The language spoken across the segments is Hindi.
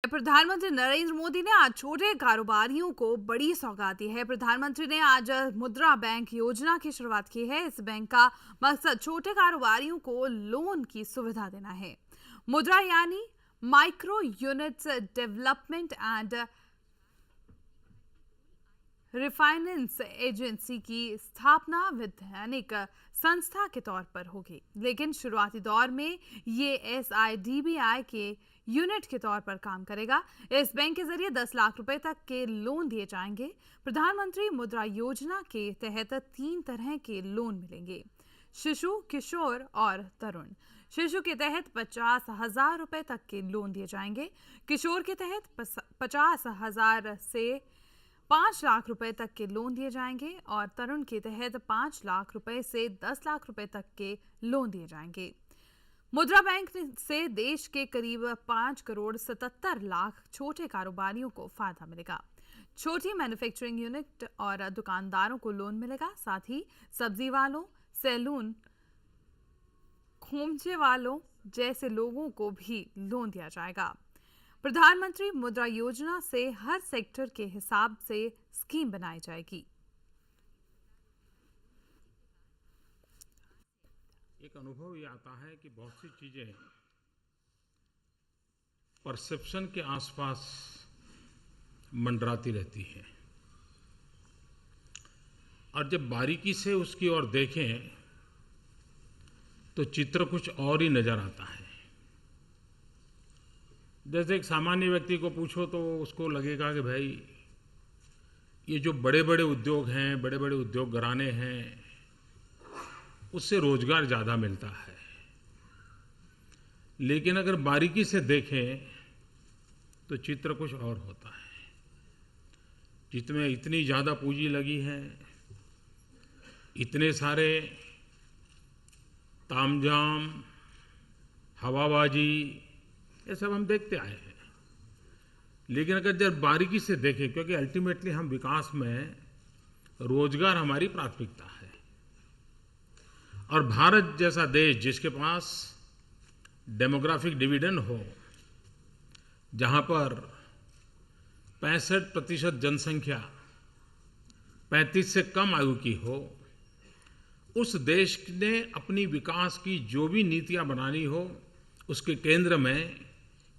प्रधानमंत्री नरेंद्र मोदी ने आज छोटे कारोबारियों को बड़ी सौगात दी है। प्रधानमंत्री ने आज मुद्रा बैंक योजना की शुरुआत की है। इस बैंक का मकसद छोटे कारोबारियों को लोन की सुविधा देना है। मुद्रा यानी micro units development and refinance agency की स्थापना वैधानिक संस्था के तौर पर होगी, लेकिन शुरुआती दौर में ये SIDBI के यूनिट के तौर पर काम करेगा। इस बैंक के जरिए 10 लाख रुपए तक के लोन दिए जाएंगे। प्रधानमंत्री मुद्रा योजना के तहत 3 तरह के लोन मिलेंगे: शिशु, किशोर और तरुण। शिशु के तहत 50,000 रुपए तक के लोन दिए जाएंगे। किशोर के तहत 50,000 से 5 लाख रुपए तक के लोन दिए जाएंगे और तरुण के तहत 5 लाख रुपए से 10 लाख रुपए तक के लोन दिए जाएंगे। मुद्रा बैंक से देश के करीब 5 करोड़ 77 लाख छोटे कारोबारियों को फायदा मिलेगा। छोटी मैन्युफैक्चरिंग यूनिट और दुकानदारों को लोन मिलेगा। साथ ही सब्जी वालों, सैलून, खोमचे वालों जैसे लोगों को भी लोन दिया जाएगा। प्रधानमंत्री मुद्रा योजना से हर सेक्टर के हिसाब से स्कीम बनाई जाएगी। एक अनुभव ये आता है कि बहुत सी चीजें परसेप्शन के आसपास मंडराती रहती हैं और जब बारीकी से उसकी ओर देखें तो चित्र कुछ और ही नजर आता है। जैसे एक सामान्य व्यक्ति को पूछो तो उसको लगेगा कि भाई ये जो बड़े बड़े उद्योग हैं, बड़े बड़े उद्योग घराने हैं, उससे रोजगार ज़्यादा मिलता है। लेकिन अगर बारीकी से देखें तो चित्र कुछ और होता है। जिसमें इतनी ज़्यादा पूंजी लगी है, इतने सारे तामझाम, हवाबाजी, ये सब हम देखते आए हैं। लेकिन अगर जब बारीकी से देखें, क्योंकि अल्टीमेटली हम विकास में रोजगार हमारी प्राथमिकता है और भारत जैसा देश जिसके पास डेमोग्राफिक डिविडेंड हो, जहां पर 65% जनसंख्या 35 से कम आयु की हो, उस देश ने अपनी विकास की जो भी नीतियां बनानी हो, उसके केंद्र में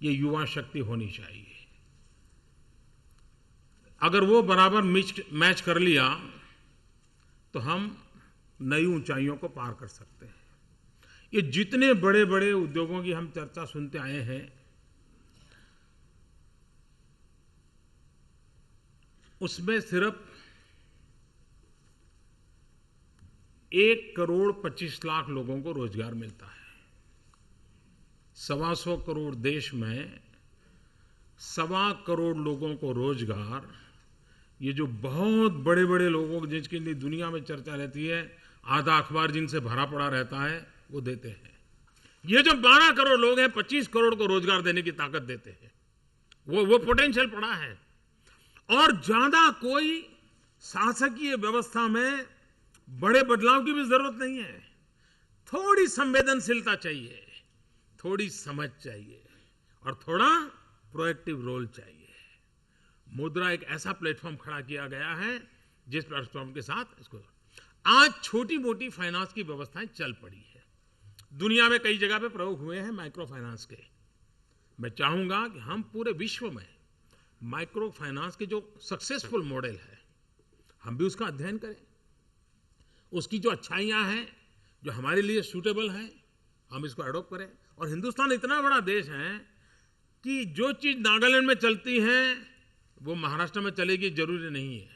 ये युवा शक्ति होनी चाहिए। अगर वो बराबर मैच कर लिया तो हम नई ऊंचाइयों को पार कर सकते हैं। ये जितने बड़े बड़े उद्योगों की हम चर्चा सुनते आए हैं, उसमें सिर्फ 1 करोड़ 25 लाख लोगों को रोजगार मिलता है। 125 करोड़ देश में 1.25 करोड़ लोगों को रोजगार, ये जो बहुत बड़े बड़े लोगों जिनकी दुनिया में चर्चा रहती है, आधा अखबार जिनसे भरा पड़ा रहता है, वो देते हैं। ये जो 12 करोड़ लोग हैं, 25 करोड़ को रोजगार देने की ताकत देते हैं। वो पोटेंशियल पड़ा है। और ज्यादा कोई शासकीय व्यवस्था में बड़े बदलाव की भी जरूरत नहीं है। थोड़ी संवेदनशीलता चाहिए, थोड़ी समझ चाहिए और थोड़ा प्रोएक्टिव रोल चाहिए। मुद्रा एक ऐसा प्लेटफॉर्म खड़ा किया गया है जिस प्लेटफॉर्म के साथ इसको आज छोटी मोटी फाइनेंस की व्यवस्थाएं चल पड़ी है। दुनिया में कई जगह पे प्रयोग हुए हैं माइक्रो फाइनेंस के। मैं चाहूंगा कि हम पूरे विश्व में माइक्रो फाइनेंस के जो सक्सेसफुल मॉडल है, हम भी उसका अध्ययन करें। उसकी जो अच्छाइयां हैं, जो हमारे लिए सूटेबल है, हम इसको अडॉप्ट करें। और हिंदुस्तान इतना बड़ा देश है कि जो चीज नागालैंड में चलती है वो महाराष्ट्र में चलेगी जरूरी नहीं है।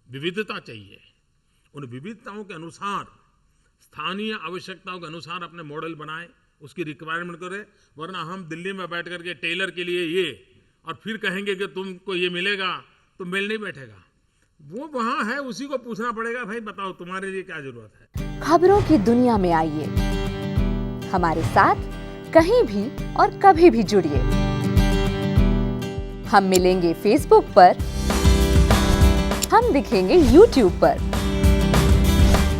विविधता चाहिए। उन विविधताओं के अनुसार, स्थानीय आवश्यकताओं के अनुसार अपने मॉडल बनाएं, उसकी रिक्वायरमेंट करें। वरना हम दिल्ली में बैठ करके टेलर के लिए ये और फिर कहेंगे कि तुमको ये मिलेगा, तो मेल नहीं बैठेगा। वो वहां है, उसी को पूछना पड़ेगा, भाई बताओ तुम्हारे लिए क्या जरूरत है। खबरों की दुनिया में आइए, हमारे साथ कहीं भी और कभी भी जुड़िए। हम मिलेंगे फेसबुक पर, हम दिखेंगे यूट्यूब पर,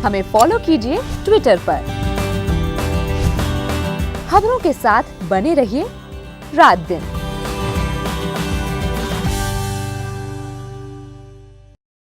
हमें फॉलो कीजिए ट्विटर पर। खबरों के साथ बने रहिए रात दिन।